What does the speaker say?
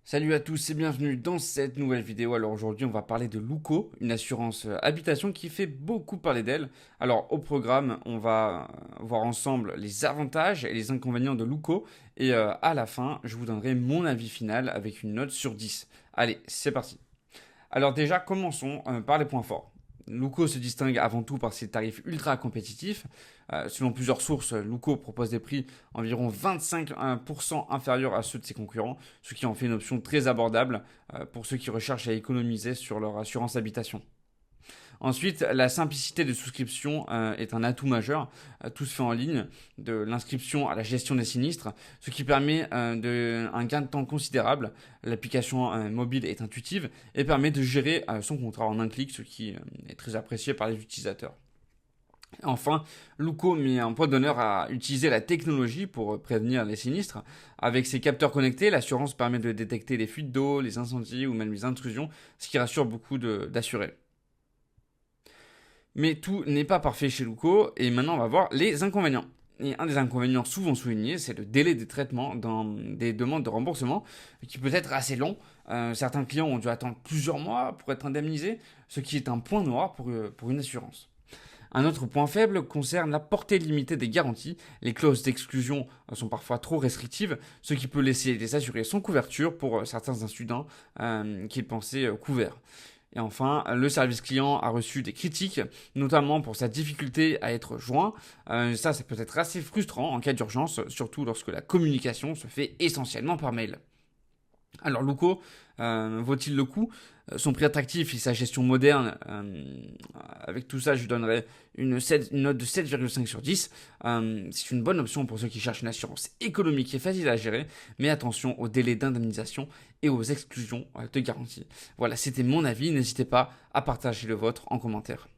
Salut à tous et bienvenue dans cette nouvelle vidéo. Alors aujourd'hui on va parler de Luco, une assurance habitation qui fait beaucoup parler d'elle. Alors au programme on va voir ensemble les avantages et les inconvénients de Luco et à la fin je vous donnerai mon avis final avec une note sur 10. Allez, c'est parti. Alors déjà, commençons par les points forts. Luco se distingue avant tout par ses tarifs ultra compétitifs. Selon plusieurs sources, Luco propose des prix environ 25% inférieurs à ceux de ses concurrents, ce qui en fait une option très abordable pour ceux qui recherchent à économiser sur leur assurance habitation. Ensuite, la simplicité de souscription est un atout majeur. Tout se fait en ligne, de l'inscription à la gestion des sinistres, ce qui permet un gain de temps considérable. L'application mobile est intuitive et permet de gérer son contrat en un clic, ce qui est très apprécié par les utilisateurs. Enfin, Luco met un point d'honneur à utiliser la technologie pour prévenir les sinistres. Avec ses capteurs connectés, l'assurance permet de détecter les fuites d'eau, les incendies ou même les intrusions, ce qui rassure beaucoup d'assurés. Mais tout n'est pas parfait chez Luco, et maintenant on va voir les inconvénients. Et un des inconvénients souvent soulignés, c'est le délai des traitements dans des demandes de remboursement, qui peut être assez long. Certains clients ont dû attendre plusieurs mois pour être indemnisés, ce qui est un point noir pour une assurance. Un autre point faible concerne la portée limitée des garanties. Les clauses d'exclusion sont parfois trop restrictives, ce qui peut laisser les assurés sans couverture pour certains incidents qu'ils pensaient couverts. Et enfin, le service client a reçu des critiques, notamment pour sa difficulté à être joint. Ça peut être assez frustrant en cas d'urgence, surtout lorsque la communication se fait essentiellement par mail. Alors Luco vaut-il le coup? Son prix attractif et sa gestion moderne, avec tout ça je lui donnerais une note de 7,5 sur 10. C'est une bonne option pour ceux qui cherchent une assurance économique et facile à gérer, mais attention aux délais d'indemnisation et aux exclusions de garantie. Voilà, c'était mon avis, n'hésitez pas à partager le vôtre en commentaire.